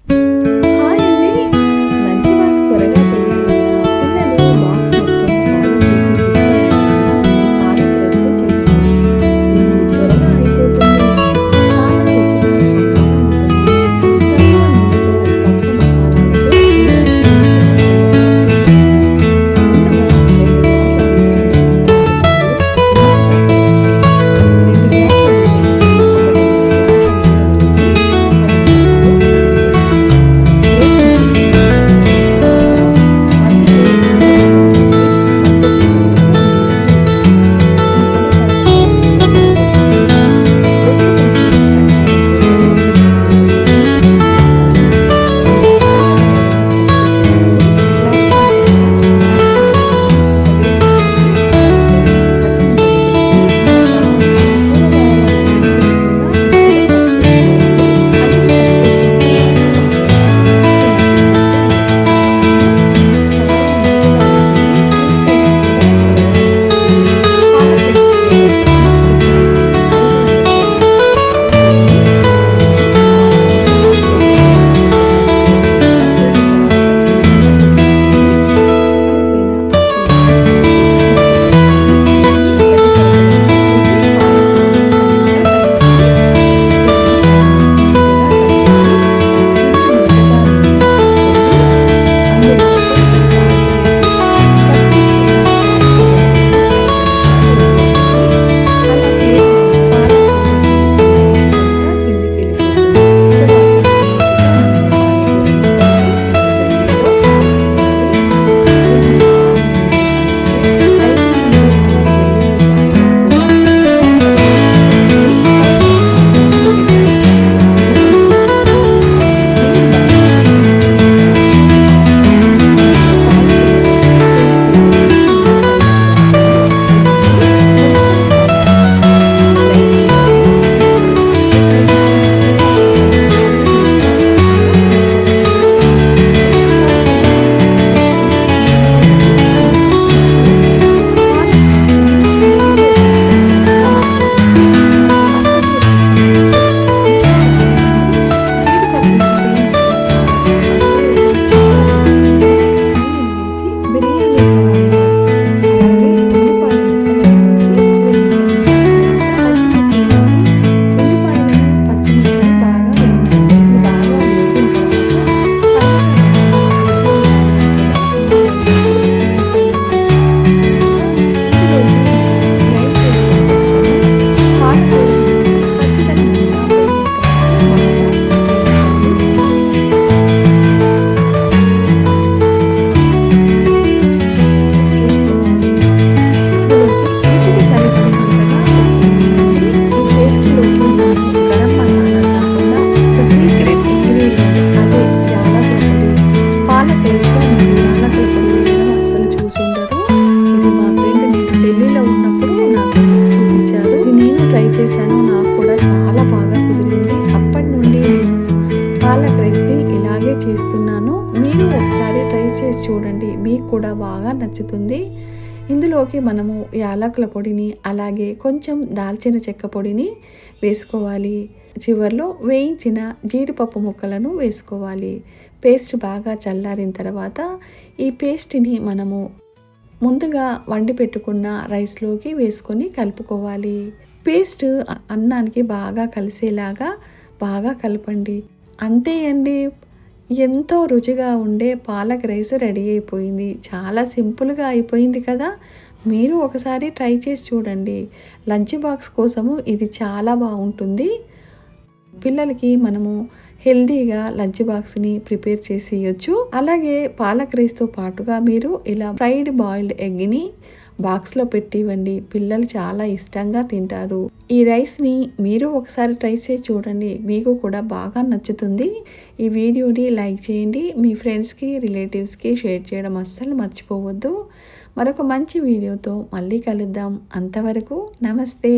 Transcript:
Hi అండి. Lunch box త్వరగా చేయాలన్నా, పిల్లలు బాక్స్ మొత్తం ఖాళీ చేసి విసిరేయాలన్నా ఈ పాలక్ రైస్‌ని చేయండి. ఇది త్వరగా అయిపోతుంది. చాలా రుచిగా, కమ్మగా ఉంటుంది. కన్నా నూనెతో, తక్కువ మసాలాలతో ఈ రైస్‌ని ఎలా చేయాలో చూసేద్దాం. ముందుగా 2 గ్లాసుల బియ్యాన్ని 2 సార్లు బాగా కడగండి. 2 గ్లాసుల బియ్యానికి 1:30 గ్లాసుల నీళ్ళను వేసి 10 నిమిషాలు నానబెట్టండి. రైస్ నానిన తర్వాత అందులో ఉల్లిపాయలను కొట్టి మధ్య చేశాను. నాకు కూడా చాలా బాగా కుదిరింది. అప్పటి నుండి నేను పాలక్ రైస్ని ఇలాగే చేస్తున్నాను. మీరు ఒకసారి ట్రై చేసి చూడండి, మీకు కూడా బాగా నచ్చుతుంది. ఇందులోకి మనము యాలకుల పొడిని అలాగే కొంచెం దాల్చిన చెక్క పొడిని వేసుకోవాలి. చివర్లో వేయించిన జీడిపప్పు ముక్కలను వేసుకోవాలి. పేస్ట్ బాగా చల్లారిన తర్వాత ఈ పేస్ట్ని మనము ముందుగా వండి పెట్టుకున్న రైస్లోకి వేసుకొని కలుపుకోవాలి. పేస్ట్ అన్నానికి బాగా కలిసేలాగా బాగా కలపండి. అంతే అండి, ఎంతో రుచిగా ఉండే పాలక్ రైస్ రెడీ అయిపోయింది. చాలా సింపుల్గా అయిపోయింది కదా. మీరు ఒకసారి ట్రై చేసి చూడండి. లంచ్ బాక్స్ కోసము ఇది చాలా బాగుంటుంది. పిల్లలకి మనము హెల్దీగా లంచ్ బాక్స్ని ప్రిపేర్ చేసి ఇవ్వచ్చు. అలాగే పాలక్ రైస్తో పాటుగా మీరు ఇలా ఫ్రైడ్ బాయిల్డ్ ఎగ్ని బాక్స్లో పెట్టి ఇవ్వండి. పిల్లలు చాలా ఇష్టంగా తింటారు. ఈ రైస్ని మీరు ఒకసారి ట్రై చేసి చూడండి, మీకు కూడా బాగా నచ్చుతుంది. ఈ వీడియోని లైక్ చేయండి, మీ ఫ్రెండ్స్కి రిలేటివ్స్కి షేర్ చేయడం అస్సలు మర్చిపోవద్దు. మరొక మంచి వీడియోతో మళ్ళీ కలుద్దాం. అంతవరకు నమస్తే.